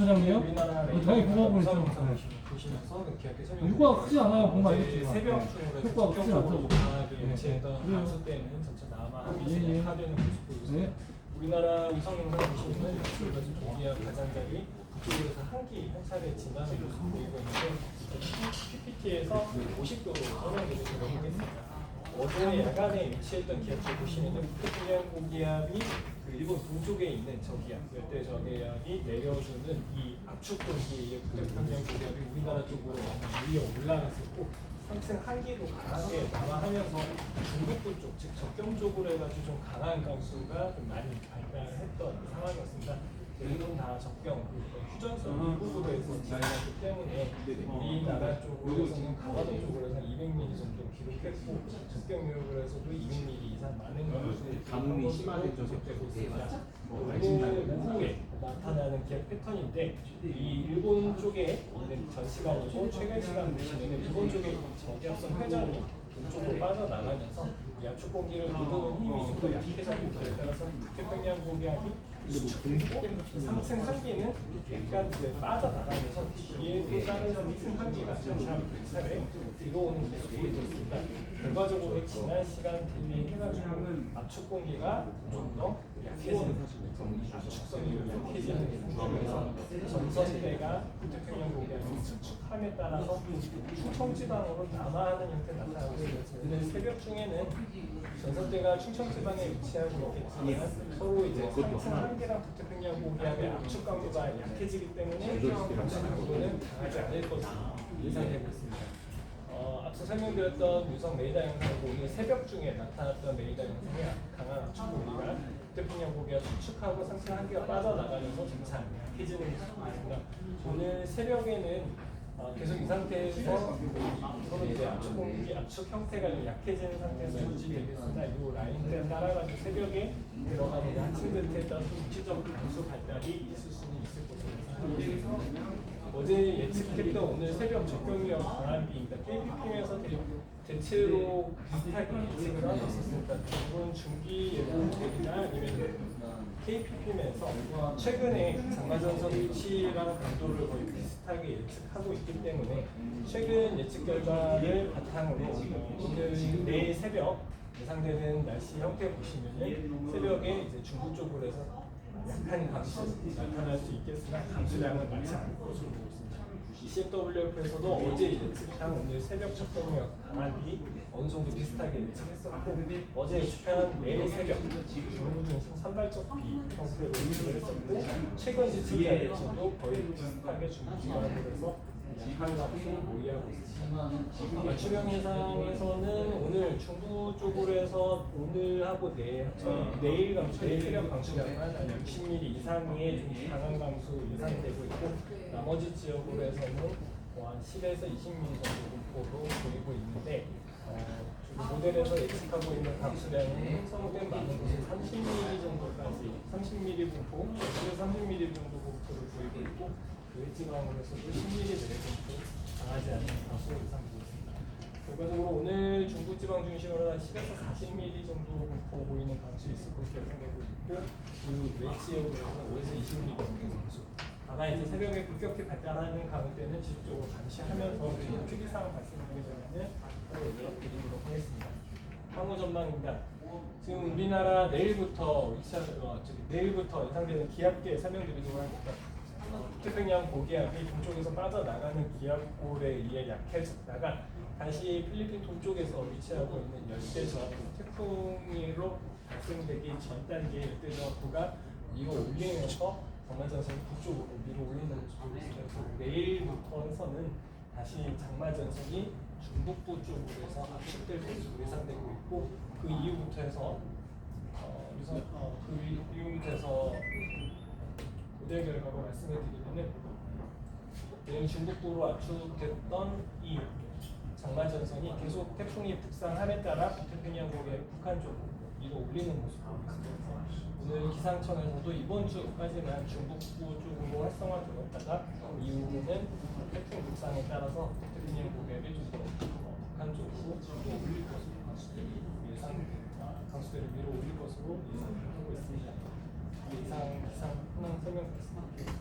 차장이에요? 우리나라 당연히 공부하고 있죠. 보시면서 기업계 설명. 효과가 크지 않아요. 공부 많이 했지만. 새벽 중으로 효과가 크지 않다고. 강하게 유치했던 감소 때는 전체 남아 합의에 하되는 모습 보여주세요. 우리나라 우성 영상 보시면은 이쪽에서 조기와 가장자리 북쪽에서 한끼 한 차례 지나는 모습 보이고 있는데 PPT에서 50도로 설명드리도록 하겠습니다. 어제 야간에 위치했던 기압을 보시면은 북태평양 고기압이 그 일본 동쪽에 있는 저기압, 열대 저기압이 내려주는 이 압축 공기에 의해 북태평양 고기압이 우리나라 쪽으로 위에 올라갔었고 상승 한기도 강하게 남하하면서 중국부 쪽, 즉 적경 쪽으로 해가지고 좀 강한 강수가 좀 많이 발달했던 상황이었습니다. 대부분 다 적경, 휴전선 일부분으로 해서 지나갔기 때문에 우리나라 쪽으로서는 강화도 쪽으로 해서 200mm 정도 기록했고 적경 유역으로 해서도 200mm 이상 많은 강수를 가뭄이 심하게 접촉되고 있습니다. 오늘 오후에 나타나는 기압 패턴인데 이 일본 쪽에 있는 전 시간이고 최근 시간 보시면 일본 쪽에 있는 저기압선 회전이 동쪽으로 빠져나가면서 이 압축 공기를 누르는 힘이 더 약해지는 것에 따라서 북태평양 고기압이 상승 한기는 약간 빠져나가면서 뒤에 또 다른 상승 한기가 차례 들어오는 모습을 보여줬습니다. 결과적으로 지난 시간 대비해가지고 압축 공기가 좀 더 약해지는 압축성이 약해지는 상황에서 전선대가 북태평양 고기압이 수축함에 따라서 충청지방으로 남하하는 형태 나타나고 있습니다. 오늘 새벽 중에는 전선대가 충청지방에 위치하고 있겠지만 서로 이제 상승 한계랑 북태평양 고기압의 압축 강도가 약해지기 때문에 압축 강도는 강하지 않을 것으로 예상되고 있습니다. 앞서 설명드렸던 유성 레이더 영상이고 오늘 새벽 중에 나타났던 레이더 영상이 강한 압축 공기가 북태평양 고기압 수축하고 상승 한계가 빠져나가면서 점차 약해지는 모습입니다. 오늘 새벽에는 계속 이 상태에서 서로 이제 압축 공기, 압축 형태가 좀 약해지는 상태에서 유지되겠습니다. 이 라인을 따라가지고 새벽에 들어가는 하층들에 따라 일시적 강수 발달이 있을 수는 있을 것으로 예상됩니다. 어제 예측했던 오늘 새벽 적경유역 강한비입니다. KPP에서 대체로 비슷하게 예측을 하고 있었습니다. 이번 중기 예보들이나 아니면 KPP에서 최근에 장마전선 위치랑 강도를 거의 비슷하게 예측하고 있기 때문에 최근 예측 결과를 바탕으로 오늘 내일 새벽 예상되는 날씨 형태 보시면은 새벽에 이제 중부 쪽으로 해서 약한 강수 나타날 수 있겠으나 강수량은 많지 않을 것으로 보고 있습니다. CFWF에서도 어제 예측한 오늘 새벽 적경유역 강한비 어느 정도 비슷하게 예측했었고 어제 예측한 내일 새벽 중부 중심 산발적 비 형태로 예측을 했었고 최근 예측에서도 거의 비슷하게 중부 지방으로 해서 약한 강수를 모의하고 있습니다. 추경 예상에서는 오늘 중부 쪽으로 해서 오늘하고 내일 강수, 내일 새벽 강수량은 한 60mm 이상의 좀 강한 강수 예상되고 있고 나머지 지역으로 해서는 한 10에서 20mm 정도 분포로 보이고 있는데 모델에서 예측하고 있는 강수량은 형성된 많은 곳은 30mm 정도까지 30mm 분포, 10에서 30mm 정도 분포를 보이고 있고 외지방으로서도 10mm 내외분포 강하지 않은 강수로 예상되고 있습니다. 결과적으로 오늘 중부지방 중심으로 한 10에서 40mm 정도 분포 보이는 강수 있을 것으로 예상되고 있고 그 외지역으로는 5에서 20mm 정도 강수. 다만 이제 새벽에 급격히 발달하는 가운데는 지속적으로 감시하면서 특이사항 발생하게 되면은 연락드리도록 하겠습니다. 향후 전망입니다. 지금 우리나라 내일부터 내일부터 예상되는 기압계 설명드리도록 하겠습니다. 북태평양 고기압이 동쪽에서 빠져나가는 기압골에 의해 약해졌다가 다시 필리핀 동쪽에서 위치하고 있는 열대저하부 태풍으로 발생되기 전 단계의 열대저하부가 위로 올리면서 장마전선이 북쪽으로 위로 올리는 모습을 보이면서 내일부터 해서는 다시 장마전선이 중북부 쪽으로 해서 압축될 것으로 예상되고 있고 그 이후부터 해서 모델 결과로 말씀을 드리면은 내일 중북부로 압축됐던 이 장마전선이 계속 태풍이 북상함에 따라 북태평양 고기압이 북한 쪽으로 위로 올리는 모습을 보겠습니다. 오늘 기상청에서도 이번 주까지만 중북부 쪽으로 활성화되었다가 이후로는 태풍 북상에 따라서 북태평양 고기압이 좀 더 북한 쪽으로 위로 올릴 것으로 강수대를 위로 올릴 것으로 예상하고 있습니다. 이상 기상 현황 설명드렸습니다.